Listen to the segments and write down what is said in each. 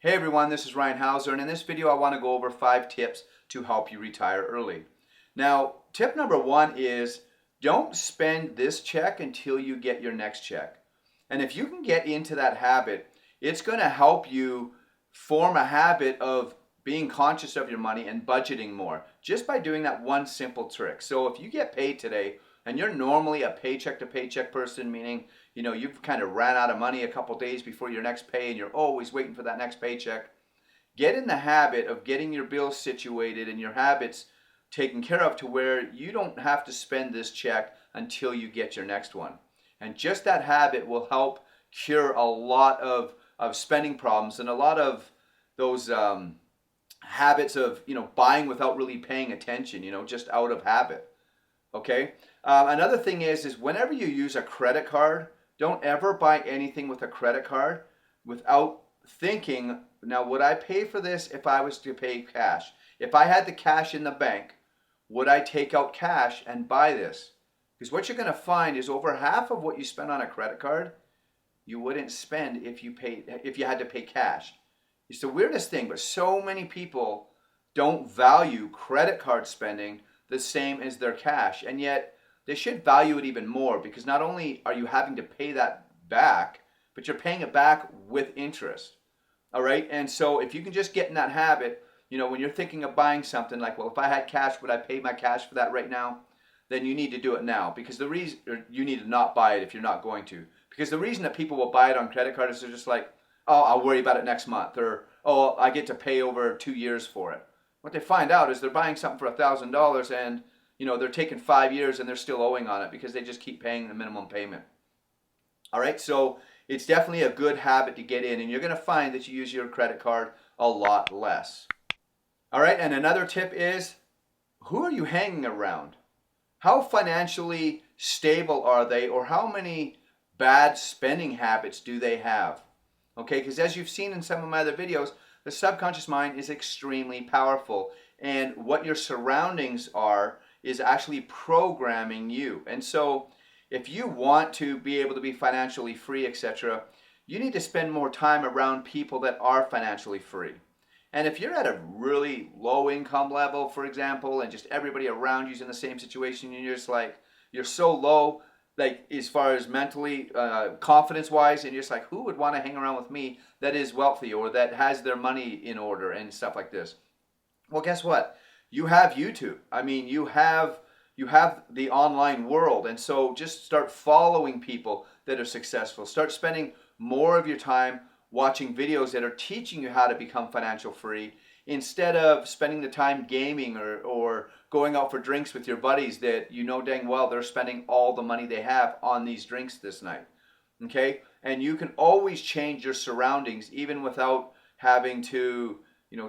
Hey everyone, this is Ryan Hauser, and in this video I want to go over 5 tips to help you retire early. Now, tip number 1 is don't spend this check until you get your next check. And if you can get into that habit, it's going to help you form a habit of being conscious of your money and budgeting more just by doing that one simple trick. So if you get paid today and you're normally a paycheck to paycheck person, meaning you've kind of ran out of money a couple days before your next pay and you're always waiting for that next paycheck, get in the habit of getting your bills situated and your habits taken care of to where you don't have to spend this check until you get your next one. And just that habit will help cure a lot of spending problems and a lot of those habits of buying without really paying attention, just out of habit. Okay. Another thing is whenever you use a credit card, don't ever buy anything with a credit card without thinking, now would I pay for this if I was to pay cash? If I had the cash in the bank, would I take out cash and buy this? Because what you're going to find is over half of what you spend on a credit card, you wouldn't spend if you had to pay cash. It's the weirdest thing, but so many people don't value credit card spending the same as their cash, and yet they should value it even more, because not only are you having to pay that back, but you're paying it back with interest. All right, and so if you can just get in that habit, when you're thinking of buying something, like, well, if I had cash, would I pay my cash for that right now? Then you need to do it now, because the reason, or you need to not buy it if you're not going to, because the reason that people will buy it on credit card is they're just like, oh, I'll worry about it next month, or oh, I get to pay over 2 years for it. What they find out is they're buying something for $1,000 and they're taking 5 years and they're still owing on it because they just keep paying the minimum payment. All right, so it's definitely a good habit to get in, and you're going to find that you use your credit card a lot less. All right, and another tip is, who are you hanging around? How financially stable are they, or how many bad spending habits do they have? Okay, because as you've seen in some of my other videos, the subconscious mind is extremely powerful, and what your surroundings are is actually programming you. And so if you want to be able to be financially free, etc., you need to spend more time around people that are financially free. And if you're at a really low income level, for example, and just everybody around you's in the same situation, and you're just like, you're so low, like as far as mentally, confidence wise, and you're just like, who would want to hang around with me that is wealthy or that has their money in order and stuff like this? Well, guess what? You have YouTube. I mean, you have the online world, and so just start following people that are successful. Start spending more of your time watching videos that are teaching you how to become financial free, instead of spending the time gaming or going out for drinks with your buddies that you know dang well they're spending all the money they have on these drinks this night. Okay? And you can always change your surroundings even without having to,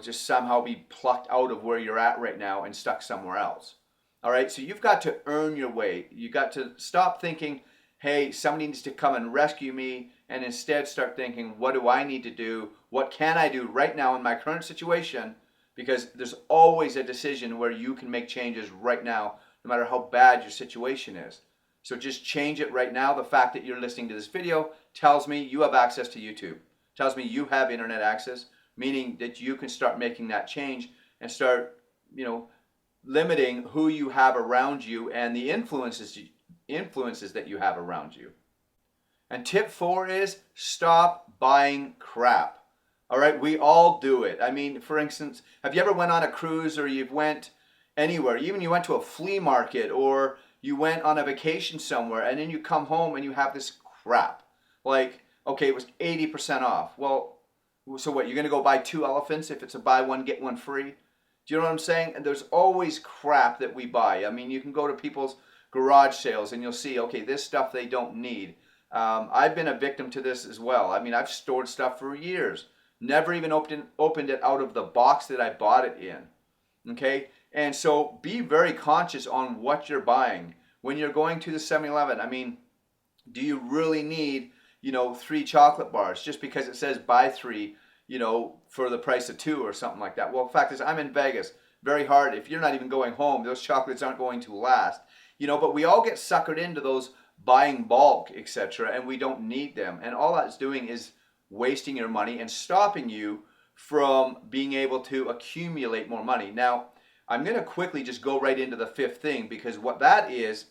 just somehow be plucked out of where you're at right now and stuck somewhere else. All right? So you've got to earn your way. You got to stop thinking, hey, somebody needs to come and rescue me, and instead start thinking, what do I need to do? What can I do right now in my current situation? Because there's always a decision where you can make changes right now, no matter how bad your situation is. So just change it right now. The fact that you're listening to this video tells me you have access to YouTube. Tells me you have internet access, meaning that you can start making that change and start, limiting who you have around you and the influences that you have around you. And tip 4 is stop buying crap. All right, we all do it. I mean, for instance, have you ever went on a cruise, or you've went anywhere, even you went to a flea market, or you went on a vacation somewhere, and then you come home and you have this crap. Like, okay, it was 80% off. Well, so what, you're going to go buy 2 elephants if it's a buy one, get one free? Do you know what I'm saying? And there's always crap that we buy. I mean, you can go to people's garage sales and you'll see, okay, this stuff they don't need. I've been a victim to this as well. I mean, I've stored stuff for years. Never even opened it out of the box that I bought it in. Okay? And so be very conscious on what you're buying. When you're going to the 7-Eleven, I mean, do you really need, 3 chocolate bars just because it says buy 3, for the price of 2 or something like that? Well, the fact is, I'm in Vegas. Very hard. If you're not even going home, those chocolates aren't going to last. But we all get suckered into those buying bulk, etc., and we don't need them. And all that's doing is wasting your money and stopping you from being able to accumulate more money. Now, I'm going to quickly just go right into the fifth thing, because what that is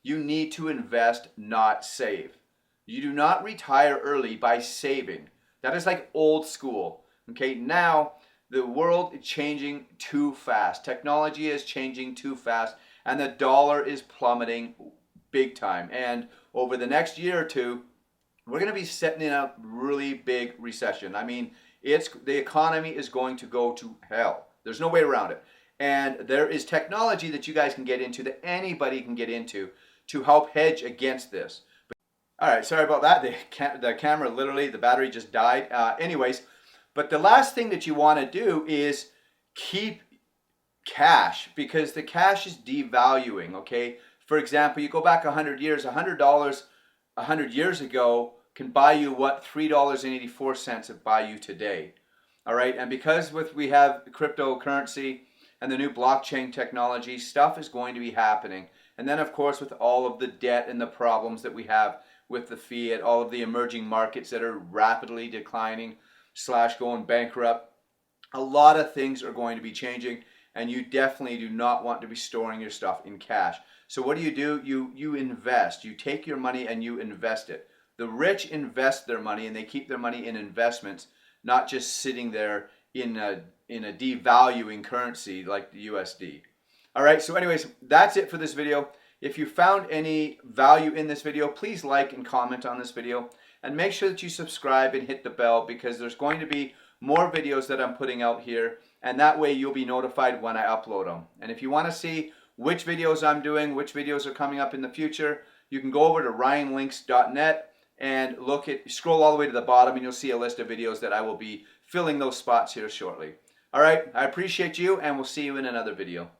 you need to invest, not save. You do not retire early by saving. That is like old school. Okay, now the world is changing too fast. Technology is changing too fast, and the dollar is plummeting big time. And over the next year or two, we're going to be setting in a really big recession. I mean, the economy is going to go to hell. There's no way around it. And there is technology that you guys can get into, that anybody can get into, to help hedge against this. All right, sorry about that. The camera, literally, the battery just died. Anyways, but the last thing that you want to do is keep cash, because the cash is devaluing, okay? For example, you go back 100 years, $100 100 years ago can buy you what $3.84 it buy you today. All right, and because we have cryptocurrency and the new blockchain technology, stuff is going to be happening. And then, of course, with all of the debt and the problems that we have with the fiat, all of the emerging markets that are rapidly declining / going bankrupt, a lot of things are going to be changing, and you definitely do not want to be storing your stuff in cash. So what do? You invest. You take your money and you invest it. The rich invest their money, and they keep their money in investments, not just sitting there in a devaluing currency like the USD. All right, so anyways, that's it for this video. If you found any value in this video, please like and comment on this video, and make sure that you subscribe and hit the bell, because there's going to be more videos that I'm putting out here, and that way you'll be notified when I upload them. And if you want to see which videos I'm doing, which videos are coming up in the future, you can go over to ryanlinks.net and scroll all the way to the bottom, and you'll see a list of videos that I will be filling those spots here shortly. All right, I appreciate you, and we'll see you in another video.